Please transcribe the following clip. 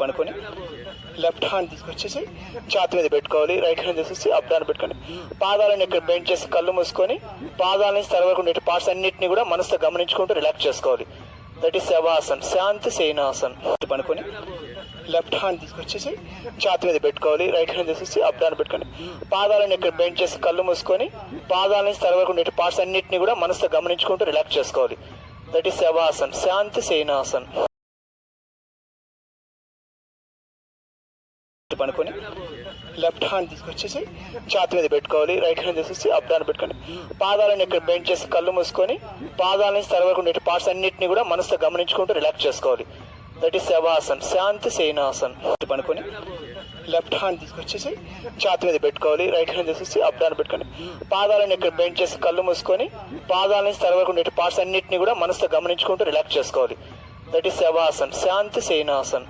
పనుకొని left hand తీసుకొచ్చేసి ఛాతి మీద పెట్టుకోవాలి. రైట్ హ్యాండ్ తీసేసి అప్ డౌన్ పెట్టుకొని పాదాలను ఇక్కడ బెండ్ చేసి కళ్ళు మూసుకొని పాదాల నుంచి తల వరకు ఉండే పార్ట్స్ అన్నింటినీ కూడా మనసుతో గమనించుకుంటూ రిలాక్స్ చేసుకోవాలి. దట్ ఈస్ శవాసన్, శాంతి సేనాసన్. పనుకొని లెఫ్ట్ హ్యాండ్ తీసుకొచ్చేసి ఛాతి మీద పెట్టుకోవాలి. రైట్ హ్యాండ్ తీసేసి అప్ డౌన్ పెట్టుకొని పాదాలను ఇక్కడ బెండ్ చేసి కళ్ళు మూసుకొని పాదాల నుంచి తల వరకు ఉండే పార్ట్స్ అన్నింటినీ కూడా మనసుతో గమనించుకుంటూ రిలాక్స్ చేసుకోవాలి. దట్ ఈస్ శవాసన్, శాంతి సేనాసన్. పనుకొని లెఫ్ట్ హ్యాండ్ తీసుకొచ్చేసి ఛాతి మీద పెట్టుకోవాలి. రైట్ హ్యాండ్ తీసేసి అప్ డౌన్ పెట్టుకొని పాదాలను ఇక్కడ బెండ్ చేసి కళ్ళు మూసుకొని పాదాల నుంచి తల వరకు ఉండే పార్ట్స్ అన్నింటినీ కూడా మనసుతో గమనించుకుంటూ రిలాక్స్ చేసుకోవాలి. దట్ ఈస్ శవాసన్, శాంతి సేనాసన్. పనుకొని లెఫ్ట్ హ్యాండ్ తీసుకొచ్చేసి ఛాతి మీద పెట్టుకోవాలి. రైట్ హ్యాండ్ తీసేసి అప్ డౌన్ పెట్టుకొని పాదాలను ఇక్కడ బెండ్ చేసి కళ్ళు మూసుకొని పాదాల నుంచి తల వరకు ఉండే పార్ట్స్ అన్నింటినీ కూడా మనసుతో గమనించుకుంటూ రిలాక్స్ చేసుకోవాలి. దట్ ఈస్ శవాసన్, శాంతి సేనాసన్.